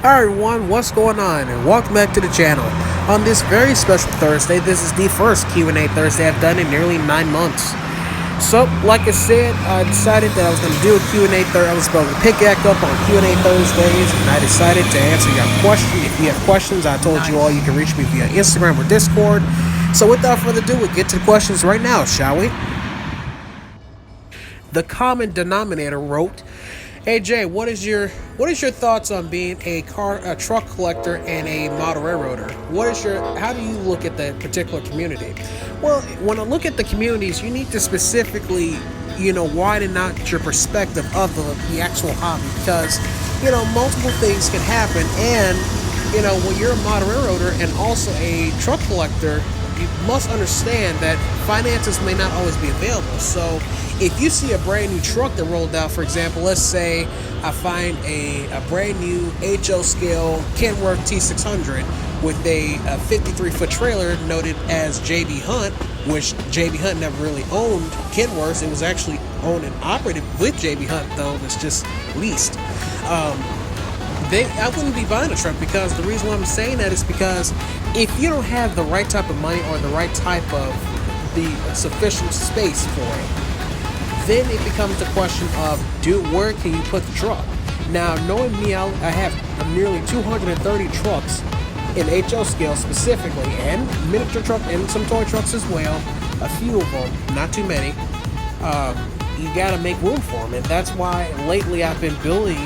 Alright everyone, what's going on, and welcome back to the channel. On this very special Thursday, this is the first Q&A Thursday I've done in nearly 9 months. So, like I said, I decided that I was going to do a Q&A Thursday. I was supposed to pick back up on Q&A Thursdays, and I decided to answer your questions. If you have questions, I told you all you can reach me via Instagram or Discord. So without further ado, we'll get to the questions right now, shall we? The Common Denominator wrote, "Hey Jay, what is your thoughts on being a truck collector and a moderator? How do you look at that particular community?" Well, when I look at the communities, you need to specifically, widen out your perspective of the actual hobby, because, multiple things can happen, and, when you're a moderator and also a truck collector, you must understand that finances may not always be available. So if you see a brand new truck that rolled out, for example, let's say I find a brand new HO scale Kenworth T600 with a 53-foot trailer noted as JB Hunt, which JB Hunt never really owned Kenworths. It was actually owned and operated with JB Hunt, though it's just leased. I wouldn't be buying a truck, because the reason why I'm saying that is because if you don't have the right type of money or the right type of the sufficient space for it, then it becomes a question of where can you put the truck? Now, knowing me, I have nearly 230 trucks in HO scale specifically, and miniature truck and some toy trucks as well. A few of them, not too many. You got to make room for them, and that's why lately I've been building,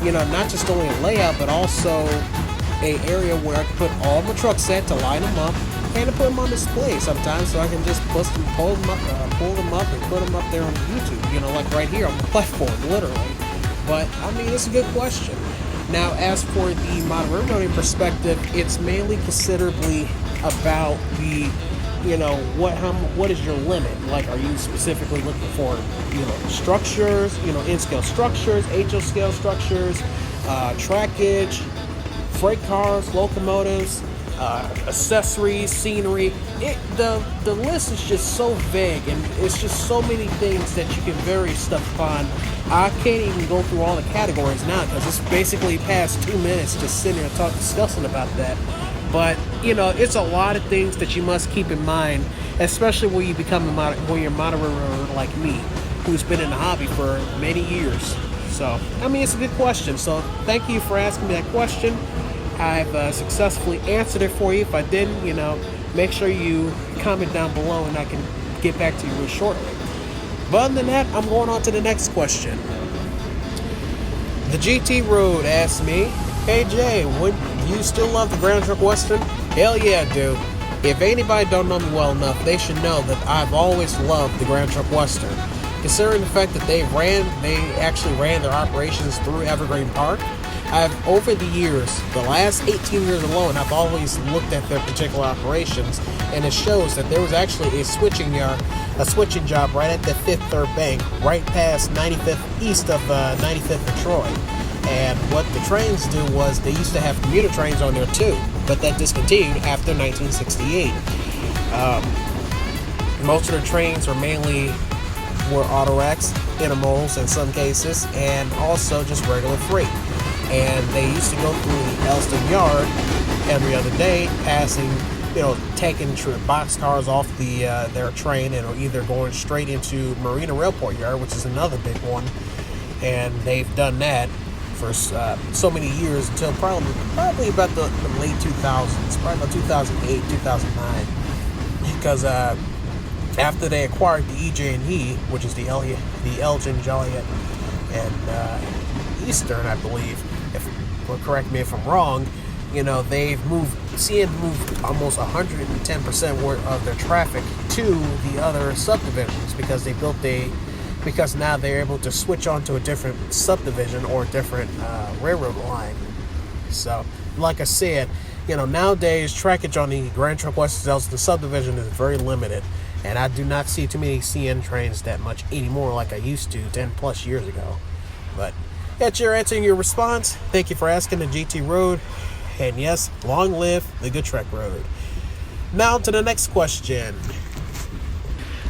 not just only a layout, but also a area where I can put all my truck set to line them up, and to put them on display sometimes, so I can just pull them up and put them up there on YouTube, like right here on the platform, literally. But, it's a good question. Now, as for the moderator perspective, it's mainly considerably about the, what is your limit? Like, are you specifically looking for, structures, in-scale structures, HO scale structures, trackage, freight cars, locomotives, accessories, scenery. The list is just so vague, and it's just so many things that you can vary stuff upon. I can't even go through all the categories now, because it's basically past 2 minutes just sitting here discussing about that. But it's a lot of things that you must keep in mind, especially when you become when you're a moderator like me, who's been in the hobby for many years. So it's a good question. So thank you for asking me that question. I've successfully answered it for you. If I didn't, make sure you comment down below, and I can get back to you real shortly. But other than that, I'm going on to the next question. The GT Road asked me, "Hey Jay, would you still love the Ground Truck Western?" Hell yeah, I do. If anybody don't know me well enough, they should know that I've always loved the Ground Truck Western. Considering the fact that they actually ran their operations through Evergreen Park, over the years, the last 18 years alone, I've always looked at their particular operations, and it shows that there was actually a switching job right at the 5th Third Bank, right past 95th, east of 95th and Troy. And what the trains do was they used to have commuter trains on there too, but that discontinued after 1968. Most of the trains were autoracks, intermodals in some cases, and also just regular freight. And they used to go through the Elston Yard every other day, passing, taking boxcars off their train, and either going straight into Marina Railport Yard, which is another big one. And they've done that for so many years until probably about the late 2000s, probably about 2008, 2009, because after they acquired the EJ&E, which is the Elgin, Joliet, and Eastern, I believe. Correct me if I'm wrong. They've moved almost 110% of their traffic to the other subdivisions, because because now they're able to switch on to a different subdivision or a different railroad line. So, like I said, nowadays trackage on the Grand Trunk Western Delta, the subdivision, is very limited, and I do not see too many CN trains that much anymore like I used to 10 plus years ago. But that's your answer and your response. Thank you for asking the GT Road, and yes, long live the Good Trek Road. Now to the next question.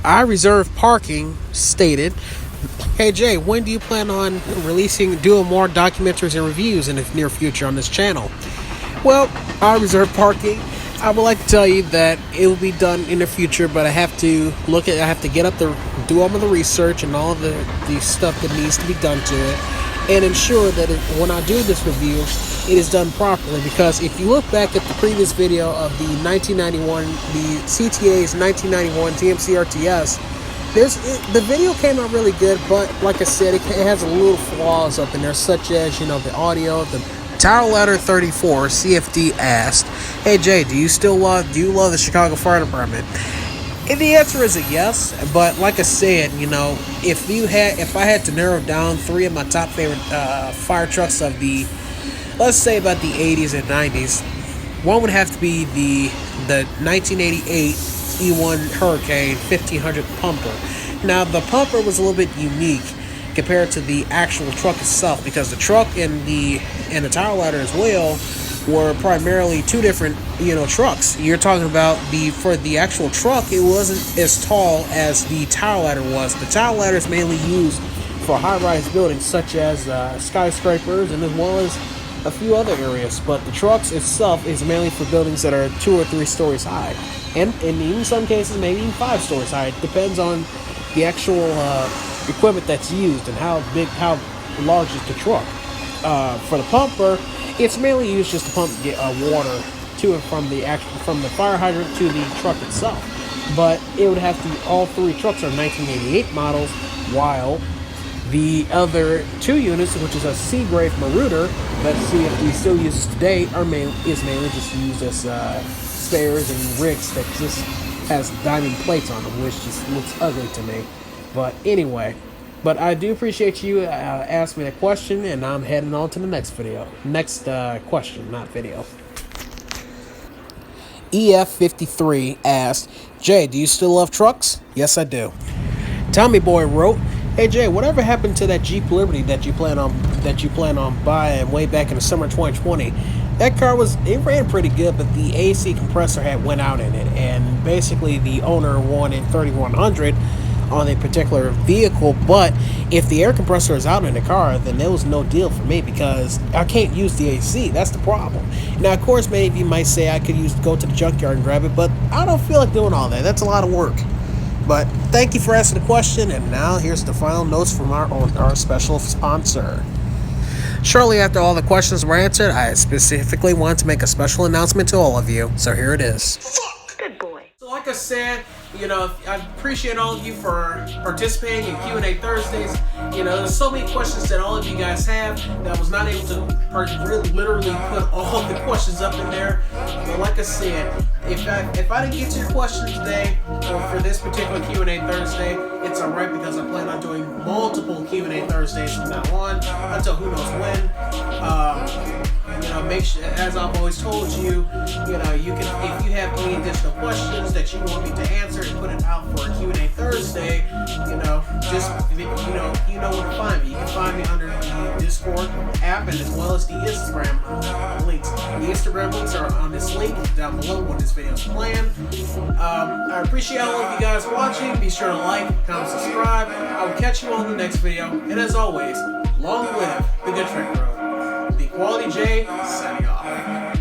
I reserve parking stated, hey Jay, when do you plan on doing more documentaries and reviews in the near future on this channel? Well, I reserve parking. I would like to tell you that it will be done in the future, but I have to do all of the research and all of the stuff that needs to be done to it, and ensure that when I do this review, it is done properly. Because if you look back at the previous video of the 1991, the CTA's 1991 TMC RTS, the video came out really good, but like I said, it has a little flaws up in there, such as the audio. The Tower Ladder 34 CFD asked, "Hey Jay, do you love the Chicago Fire Department?" And the answer is a yes, but like I said, if I had to narrow down 3 of my top favorite fire trucks of let's say about the 80s and 90s, one would have to be the 1988 E1 Hurricane 1500 pumper. Now the pumper was a little bit unique compared to the actual truck itself, because the truck and the Tower Ladder as well were primarily two different trucks. You're talking about for the actual truck, it wasn't as tall as the Tower Ladder was. The Tower Ladder is mainly used for high-rise buildings such as skyscrapers and as well as a few other areas, but the trucks itself is mainly for buildings that are 2 or 3 stories high, and in some cases maybe even 5 stories high. It depends on the actual equipment that's used and how large is the truck. For the pumper, it's mainly used just to pump water to and from the fire hydrant to the truck itself. But it would have to be all 3 trucks are 1988 models, while the other 2 units, which is a Seagrave Marauder that CFD still uses today, is mainly just used as spares and rigs that just has diamond plates on them, which just looks ugly to me. But anyway, I do appreciate you asking me that question, and I'm heading on to the next video. Next question, not video. EF53 asked, Jay, do you still love trucks? Yes, I do. Tommy Boy wrote, hey Jay, whatever happened to that Jeep Liberty that you plan on buying way back in the summer 2020? That car ran pretty good, but the AC compressor had went out in it, and basically the owner wanted 3100 on a particular vehicle. But if the air compressor is out in the car, then there was no deal for me, because I can't use the AC. That's the problem. Now, of course, many of you might say I could go to the junkyard and grab it, but I don't feel like doing all that. That's a lot of work. But thank you for asking the question, and now here's the final notes from our special sponsor. Shortly after all the questions were answered, I specifically wanted to make a special announcement to all of you, so here it is. Good boy. So like I said, I appreciate all of you for participating in Q&A Thursdays. There's so many questions that all of you guys have that I was not able to literally put all the questions up in there. But like I said, if I didn't get to your question today or for this particular Q&A Thursday, it's alright, because I plan on doing multiple Q&A Thursdays from now on until who knows when. Make sure, as I've always told you, you can, if you have any additional questions that you want me to answer and put it out for a Q&A Thursday, just you know where to find me. You can find me under the Discord app, and as well as the Instagram links. The Instagram links are on this link down below when this video is playing. I appreciate all of you guys watching. Be sure to like, comment, subscribe. I will catch you on the next video, and as always, long live the Good Trek Road. TheQualityJ signing off.